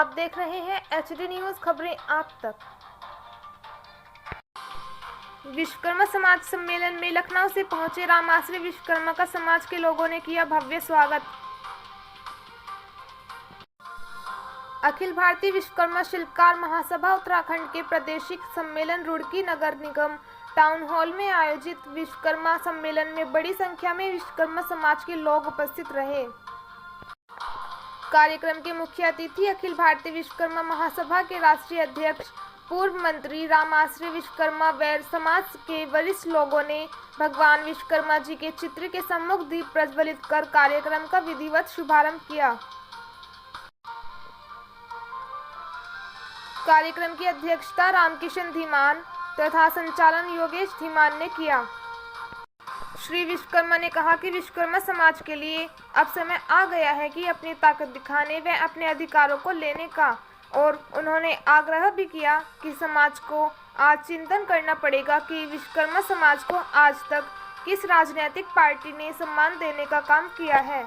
आप देख रहे हैं HD न्यूज खबरें आप तक। विश्वकर्मा समाज सम्मेलन में लखनऊ से पहुंचे रामाश्रय विश्वकर्मा का समाज के लोगों ने किया भव्य स्वागत। अखिल भारतीय विश्वकर्मा शिल्पकार महासभा उत्तराखंड के प्रादेशिक सम्मेलन रुड़की नगर निगम टाउन हॉल में आयोजित विश्वकर्मा सम्मेलन में बड़ी संख्या में विश्वकर्मा समाज के लोग उपस्थित रहे। कार्यक्रम के मुख्य अतिथि अखिल भारतीय विश्वकर्मा महासभा के राष्ट्रीय अध्यक्ष पूर्व मंत्री रामाश्रय विश्वकर्मा व समाज के वरिष्ठ लोगों ने भगवान विश्वकर्मा जी के चित्र के सम्मुख दीप प्रज्वलित कर कार्यक्रम का विधिवत शुभारंभ किया। कार्यक्रम की अध्यक्षता रामकिशन धीमान तथा संचालन योगेश धीमान ने किया। श्री विश्वकर्मा ने कहा कि विश्वकर्मा समाज के लिए अब समय आ गया है कि अपनी ताकत दिखाने व अपने अधिकारों को लेने का, और उन्होंने आग्रह भी किया कि समाज को आज चिंतन करना पड़ेगा कि विश्वकर्मा समाज को आज तक किस राजनीतिक पार्टी ने सम्मान देने का काम किया है।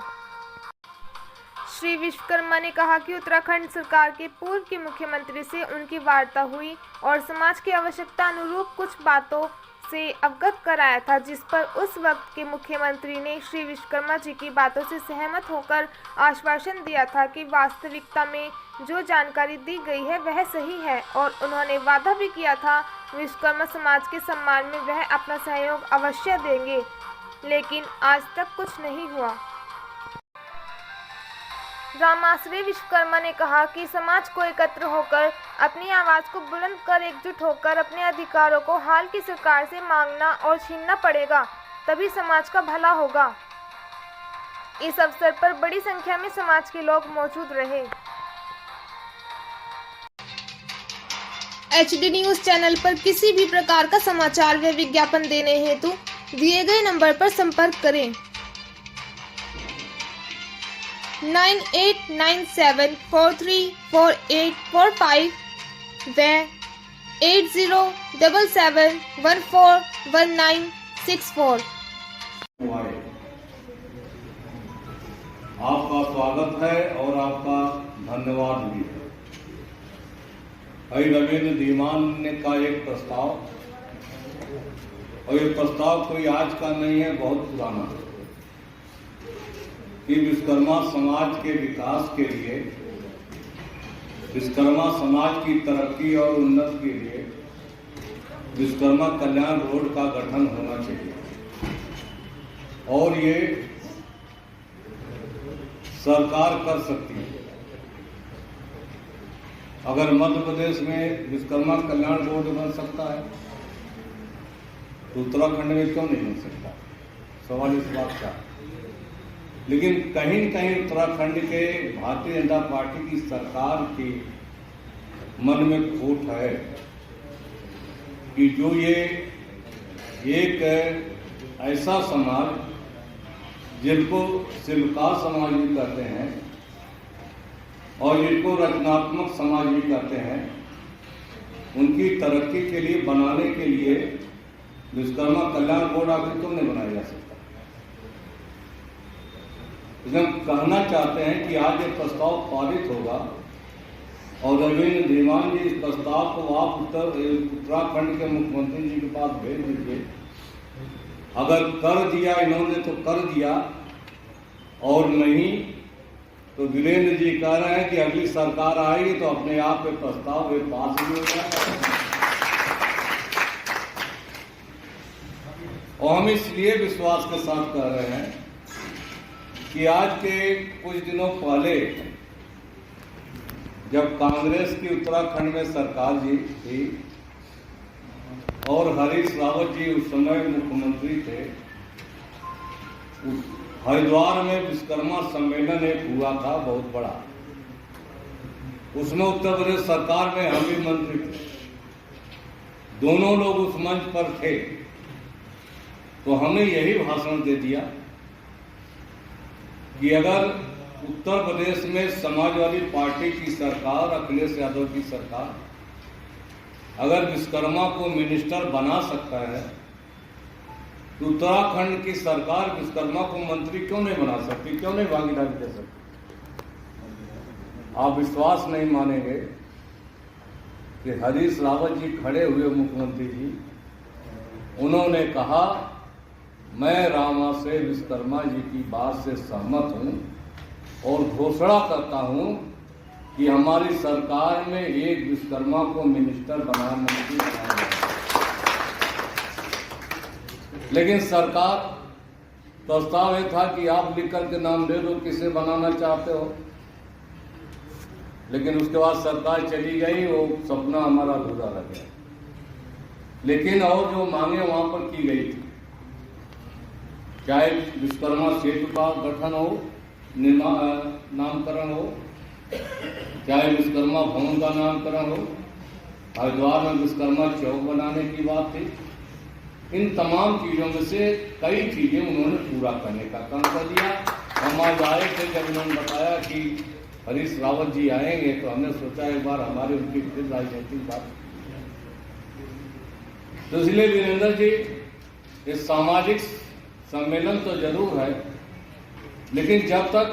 श्री विश्वकर्मा ने कहा कि उत्तराखंड सरकार के पूर्व के मुख्यमंत्री से उनकी वार्ता हुई और समाज की आवश्यकता अनुरूप कुछ बातों से अवगत कराया था, जिस पर उस वक्त के मुख्यमंत्री ने श्री विश्वकर्मा जी की बातों से सहमत होकर आश्वासन दिया था कि वास्तविकता में जो जानकारी दी गई है वह सही है, और उन्होंने वादा भी किया था विश्वकर्मा समाज के सम्मान में वह अपना सहयोग अवश्य देंगे, लेकिन आज तक कुछ नहीं हुआ। रामाश्रय विश्वकर्मा ने कहा कि समाज को एकत्र होकर अपनी आवाज को बुलंद कर एकजुट होकर अपने अधिकारों को हाल की सरकार से मांगना और छीनना पड़ेगा, तभी समाज का भला होगा। इस अवसर पर बड़ी संख्या में समाज के लोग मौजूद रहे। HD न्यूज चैनल पर किसी भी प्रकार का समाचार व विज्ञापन देने हेतु दिए गए नंबर पर संपर्क करें 9897434845 व 8077141964। आपका स्वागत है और आपका धन्यवाद भी है। भाई रविंद्र धीमान ने का एक प्रस्ताव, और ये प्रस्ताव कोई आज का नहीं है, बहुत पुराना है कि विश्वकर्मा समाज के विकास के लिए, विश्वकर्मा समाज की तरक्की और उन्नति के लिए विश्वकर्मा कल्याण बोर्ड का गठन होना चाहिए, और ये सरकार कर सकती है। अगर मध्य प्रदेश में विश्वकर्मा कल्याण बोर्ड बन सकता है तो उत्तराखंड में क्यों नहीं बन सकता? सवाल इस बात का। लेकिन कहीं न कहीं उत्तराखंड के भारतीय जनता पार्टी की सरकार की मन में खोट है कि जो ये एक ऐसा समाज जिनको शिल्पकार समाज भी कहते हैं और जिनको रचनात्मक समाज भी कहते हैं, उनकी तरक्की के लिए बनाने के लिए विश्वकर्मा कल्याण बोर्ड आखिर क्यों नहीं बनाया जा सकता? हम कहना चाहते हैं कि आज ये प्रस्ताव पारित होगा और रविंद्र धीमान जी इस प्रस्ताव को आप उत्तराखंड के मुख्यमंत्री जी के पास भेज दीजिए। अगर कर दिया इन्होंने तो कर दिया, और नहीं तो वीरेंद्र जी कह रहे हैं कि अगली सरकार आएगी तो अपने आप पे प्रस्ताव वे पास भी हो जाएगा। और हम इसलिए विश्वास के साथ कह रहे हैं कि आज के कुछ दिनों पहले जब कांग्रेस की उत्तराखंड में सरकार जी थी और हरीश रावत जी उस समय मुख्यमंत्री थे, हरिद्वार में विश्वकर्मा सम्मेलन एक हुआ था बहुत बड़ा। उसमें उत्तर प्रदेश सरकार में हम भी मंत्री थे, दोनों लोग उस मंच पर थे। तो हमने यही भाषण दे दिया कि अगर उत्तर प्रदेश में समाजवादी पार्टी की सरकार, अखिलेश यादव की सरकार, अगर विश्वकर्मा को मिनिस्टर बना सकता है तो उत्तराखंड की सरकार विश्वकर्मा को मंत्री क्यों नहीं बना सकती, क्यों नहीं भागीदारी दे सकती? आप विश्वास नहीं मानेंगे कि हरीश रावत जी खड़े हुए मुख्यमंत्री जी, उन्होंने कहा मैं रामा से विश्वकर्मा जी की बात से सहमत हूं और घोषणा करता हूं कि हमारी सरकार में एक विश्वकर्मा को मिनिस्टर बनाना मंत्री बनाया जाएगा। लेकिन सरकार प्रस्ताव ये था कि आप लिख करके नाम दे दो किसे बनाना चाहते हो, लेकिन उसके बाद सरकार चली गई, वो सपना हमारा अधूरा रह गया। लेकिन और जो मांगे वहां पर की गई थी, चाहे विश्वकर्मा सेतु का गठन हो, नामकरण हो, चाहे विश्वकर्मा भवन का नामकरण हो, हरिद्वार में विश्वकर्मा चौक बनाने की बात थी, इन तमाम चीजों में से कई चीजें उन्होंने पूरा करने का काम कर दिया। हम आज आए थे, जब उन्होंने बताया कि हरीश रावत जी आएंगे, तो हमने सोचा एक बार हमारे उनकी फिर राजनीतिक बात। तो इसलिए वीरेंद्र जी, इस सामाजिक सम्मेलन तो जरूर है, लेकिन जब तक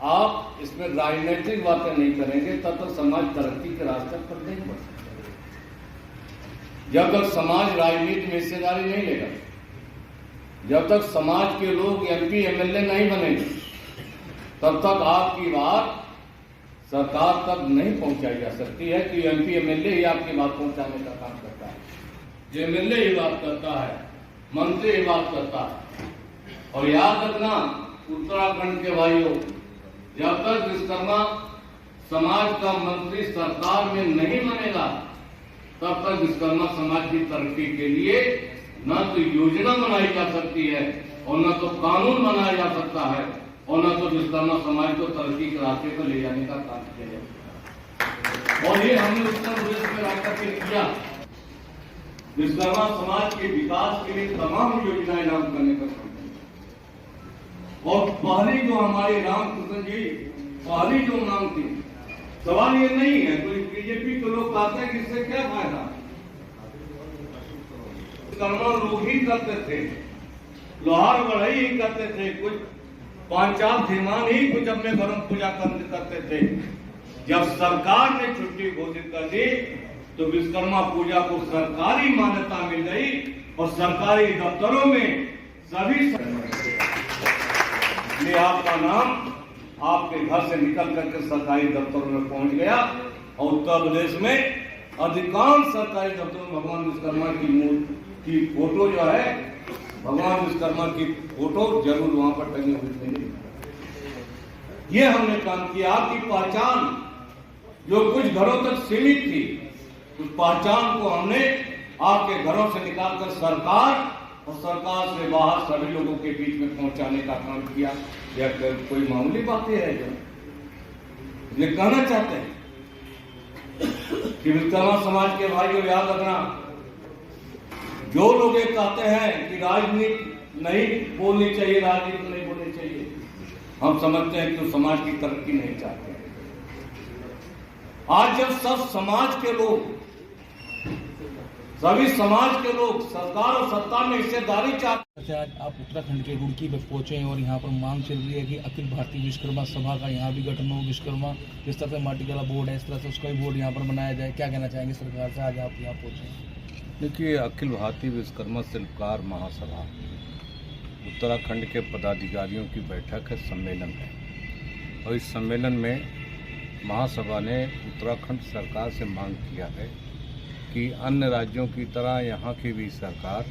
आप इसमें राजनीतिक बातें नहीं करेंगे तब तक समाज तरक्की के रास्ते पर नहीं बढ़ सकता। जब तक समाज राजनीति में हिस्सेदारी नहीं लेगा, जब तक समाज के लोग एमपी एमएलए नहीं बनेंगे, तब तक आपकी बात सरकार तक नहीं पहुंचाई जा सकती है कि एमपी एमएलए ही आपकी बात पहुंचाने का काम करता है। जो एमएलए ही बात करता है, मंत्री ही बात करता है। और याद रखना उत्तराखंड के भाइयों, जब तक विश्वकर्मा समाज का मंत्री सरकार में नहीं बनेगा, तब तक विश्वकर्मा समाज की तरक्की के लिए न तो योजना बनाई जा सकती है और न तो कानून बनाया जा सकता है और न तो विश्वकर्मा समाज को तरक्की के रास्ते पर ले जाने का काम किया जाए। और ये हमने उत्तर प्रदेश में रह करके किया। विश्वकर्मा समाज के विकास के लिए तमाम योजनाएं लागू करने का काम किया। और पहली जो हमारी रामकृष्ण जी पहली जो मांग थी, सवाल ये नहीं है, कोई बीजेपी के लोग कहते हैं कि इससे क्या फायदा, कर्मा लोग ही करते थे, लोहार बढ़ई ही करते थे, कुछ पांचाल धीमान ही कुछ अपने घरों में पूजा करते थे। जब सरकार ने छुट्टी घोषित कर दी तो विश्वकर्मा पूजा को सरकारी मान्यता मिल गई और सरकारी दफ्तरों में सभी आपका नाम आपके घर से निकल करके सरकारी दफ्तरों में पहुंच गया। और उत्तर प्रदेश में अधिकांश सरकारी दफ्तरों में भगवान विश्वकर्मा की फोटो जो है, भगवान विश्वकर्मा की फोटो जरूर वहां पर टंगी हुई थी। ये हमने काम किया। आपकी पहचान जो कुछ घरों तक सीमित थी, उस पहचान को हमने आपके घरों से निकालकर सरकार और सरकार से बाहर सभी लोगों के बीच में पहुंचाने का काम किया। या कोई मामूली बातें है जो ये कहना चाहते हैं कि विश्वकर्मा समाज के भाइयों, याद रखना, जो लोग ये कहते हैं कि राजनीति नहीं बोलनी चाहिए, राजनीति नहीं बोलनी चाहिए, हम समझते हैं कि वो समाज की तरक्की नहीं चाहते। आज जब सब समाज के लोग, सभी समाज के लोग सरकार और सत्ता में हिस्सेदारी चाहते हैं। आज आप उत्तराखंड के रुड़की पे पहुंचे और यहाँ पर मांग चल रही है कि अखिल भारतीय विश्वकर्मा सभा का यहाँ भी गठन हो, विश्वकर्मा जिस तरह से माटी वाला बोर्ड है इस तरह से उसका भी बोर्ड यहाँ पर बनाया जाए। क्या कहना चाहेंगे सरकार से, आज आप यहाँ पहुँचे? देखिए, अखिल भारतीय विश्वकर्मा शिल्पकार महासभा उत्तराखंड के पदाधिकारियों की बैठक है, सम्मेलन है। और इस सम्मेलन में महासभा ने उत्तराखंड सरकार से मांग किया है कि अन्य राज्यों की तरह यहाँ की भी सरकार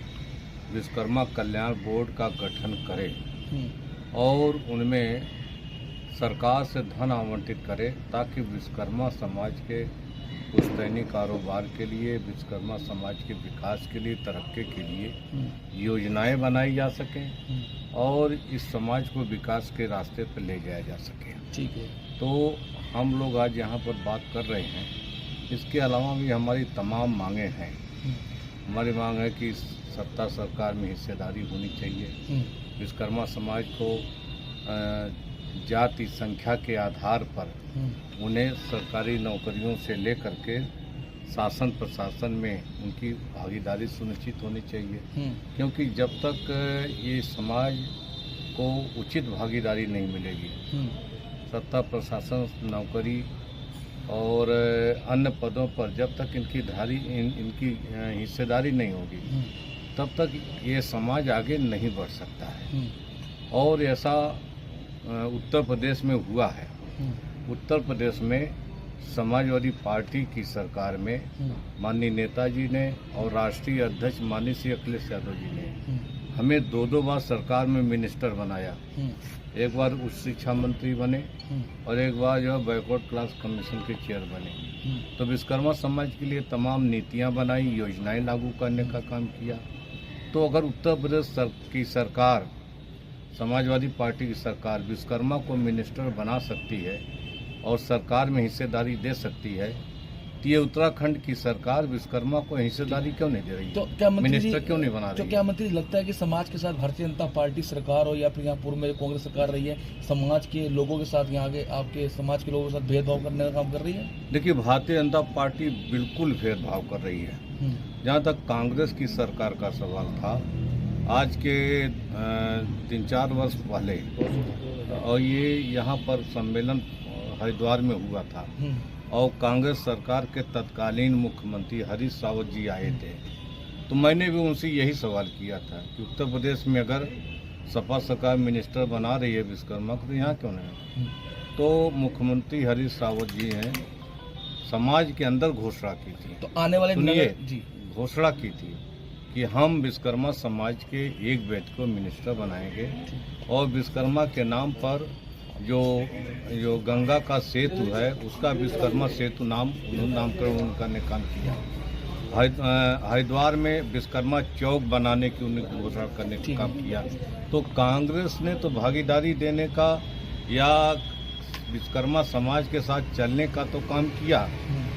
विश्वकर्मा कल्याण बोर्ड का गठन करे और उनमें सरकार से धन आवंटित करे, ताकि विश्वकर्मा समाज के पुश्तैनी कारोबार के लिए, विश्वकर्मा समाज के विकास के लिए, तरक्की के लिए योजनाएं बनाई जा सकें और इस समाज को विकास के रास्ते पर ले जाया जा सके। ठीक है, तो हम लोग आज यहाँ पर बात कर रहे हैं। इसके अलावा भी हमारी तमाम मांगें हैं। हमारी मांग है कि सत्ता सरकार में हिस्सेदारी होनी चाहिए। विश्वकर्मा समाज को जाति संख्या के आधार पर उन्हें सरकारी नौकरियों से लेकर के शासन प्रशासन में उनकी भागीदारी सुनिश्चित होनी चाहिए, क्योंकि जब तक ये समाज को उचित भागीदारी नहीं मिलेगी सत्ता प्रशासन नौकरी और अन्य पदों पर जब तक इनकी हिस्सेदारी नहीं होगी तब तक ये समाज आगे नहीं बढ़ सकता है। और ऐसा उत्तर प्रदेश में हुआ है। उत्तर प्रदेश में समाजवादी पार्टी की सरकार में माननीय नेताजी ने और राष्ट्रीय अध्यक्ष माननीय श्री अखिलेश यादव जी ने हमें दो बार सरकार में मिनिस्टर बनाया। एक बार उच्च शिक्षा मंत्री बने और एक बार जो है बैकवर्ड क्लास कमीशन के चेयर बने। तो विश्वकर्मा समाज के लिए तमाम नीतियां बनाई, योजनाएं लागू करने का काम किया। तो अगर उत्तर प्रदेश की सरकार, समाजवादी पार्टी की सरकार विश्वकर्मा को मिनिस्टर बना सकती है और सरकार में हिस्सेदारी दे सकती है, तो ये उत्तराखंड की सरकार विश्वकर्मा को हिस्सेदारी क्यों नहीं दे रही है? तो क्या मिनिस्टर क्यों नहीं बना रही तो है? क्या मंत्री लगता है कि समाज के साथ भारतीय जनता पार्टी सरकार हो या फिर यहाँ पूर्व में कांग्रेस सरकार रही है, समाज के लोगों के साथ यहाँ के आपके समाज के लोगों के साथ भेदभाव करने का काम कर रही है? देखिए, भारतीय जनता पार्टी बिल्कुल भेदभाव कर रही है। जहाँ तक कांग्रेस की सरकार का सवाल था, आज के 3-4 वर्ष पहले और ये यहाँ पर सम्मेलन हरिद्वार में हुआ था और कांग्रेस सरकार के तत्कालीन मुख्यमंत्री हरीश रावत जी आए थे। तो मैंने भी उनसे यही सवाल किया था कि उत्तर प्रदेश में अगर सपा सरकार मिनिस्टर बना रही है विश्वकर्मा को, तो यहाँ क्यों नहीं? तो मुख्यमंत्री हरीश रावत जी ने समाज के अंदर घोषणा की थी। तो आने वाले जी घोषणा की थी कि हम विश्वकर्मा समाज के एक व्यक्ति को मिनिस्टर बनाएंगे और विश्वकर्मा के नाम पर जो गंगा का सेतु है उसका विश्वकर्मा सेतु नामकरण करने का काम किया। हरिद्वार में विश्वकर्मा चौक बनाने की उन्होंने घोषणा करने का काम किया। तो कांग्रेस ने तो भागीदारी देने का या विश्वकर्मा समाज के साथ चलने का तो काम किया,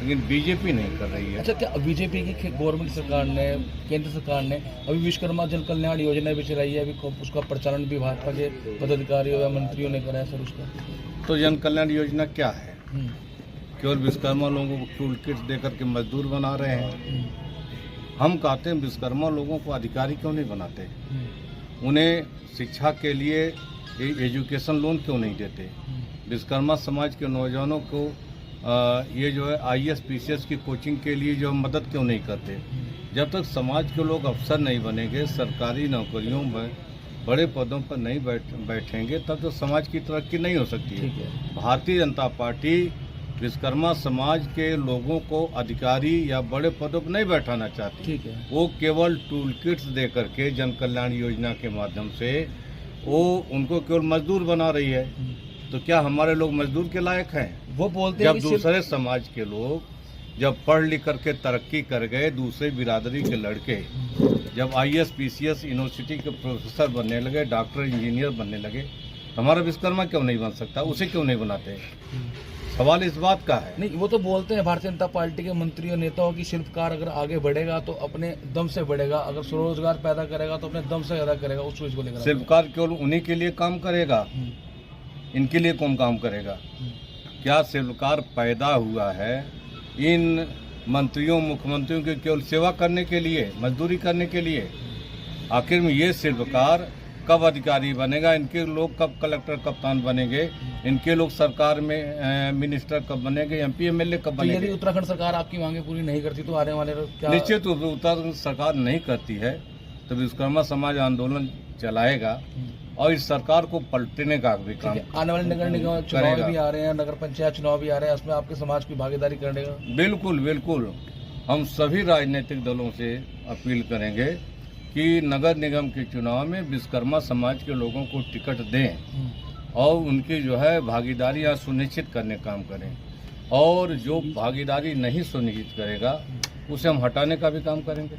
लेकिन बीजेपी नहीं कर रही है। अच्छा, क्या बीजेपी की गवर्नमेंट सरकार ने, केंद्र सरकार ने अभी विश्वकर्मा जन कल्याण योजना भी चलाई है, अभी उसका प्रचालन भी भाजपा के पदाधिकारियों या मंत्रियों ने करा है सर उसका? तो जन कल्याण योजना क्या है? केवल विश्वकर्मा लोगों को टूल किट देकर के मजदूर बना रहे हैं। हम कहते हैं विश्वकर्मा लोगों को अधिकारी क्यों नहीं बनाते? उन्हें शिक्षा के लिए एजुकेशन लोन क्यों नहीं देते? विश्वकर्मा समाज के नौजवानों को ये जो है IAS PCS की कोचिंग के लिए जो मदद क्यों नहीं करते? जब तक समाज के लोग अफसर नहीं बनेंगे, सरकारी नौकरियों में बड़े पदों पर नहीं बैठेंगे, तब तो समाज की तरक्की नहीं हो सकती है। भारतीय जनता पार्टी विश्वकर्मा समाज के लोगों को अधिकारी या बड़े पदों पर नहीं बैठाना चाहती। ठीक है। वो केवल टूल किट्स दे करके जन कल्याण योजना के माध्यम से वो उनको केवल मजदूर बना रही है। तो क्या हमारे लोग मजदूर के लायक हैं? वो बोलते हैं जब दूसरे समाज के लोग जब पढ़ लिख करके तरक्की कर गए, दूसरे बिरादरी के लड़के जब IAS PCS यूनिवर्सिटी के प्रोफेसर बनने लगे, डॉक्टर इंजीनियर बनने लगे, तो हमारा विश्वकर्मा क्यों नहीं बन सकता? उसे क्यों नहीं बनाते? सवाल इस बात का है। नहीं, वो तो बोलते हैं भारतीय जनता पार्टी के मंत्रियों नेताओं की शिल्पकार अगर आगे बढ़ेगा तो अपने दम से बढ़ेगा, अगर स्वरोजगार पैदा करेगा तो अपने दम से पैदा करेगा। उस चीज को लेकर शिल्पकार केवल उन्हीं के लिए काम करेगा, इनके लिए कौन काम करेगा? क्या शिल्पकार पैदा हुआ है इन मंत्रियों मुख्यमंत्रियों की केवल सेवा करने के लिए, मजदूरी करने के लिए? आखिर में ये शिल्पकार कब अधिकारी बनेगा? इनके लोग कब कलेक्टर कप्तान बनेंगे? इनके लोग सरकार में मिनिस्टर कब बनेंगे? MP MLA कब बनेंगे? यदि उत्तराखंड सरकार आपकी मांगे पूरी नहीं करती तो आने वाले क्या? निश्चित रूप से उत्तराखंड सरकार नहीं करती है तो विश्वकर्मा समाज आंदोलन चलाएगा और इस सरकार को पलटने का भी काम। आने वाले नगर निगम चुनाव भी आ रहे हैं, नगर पंचायत चुनाव भी आ रहे हैं, उसमें आपके समाज की भागीदारी करेगा? बिल्कुल बिल्कुल। हम सभी राजनीतिक दलों से अपील करेंगे कि नगर निगम के चुनाव में विश्वकर्मा समाज के लोगों को टिकट दें और उनकी जो है भागीदारी यहाँ सुनिश्चित करने का काम करें, और जो भागीदारी नहीं सुनिश्चित करेगा उसे हम हटाने का भी काम करेंगे।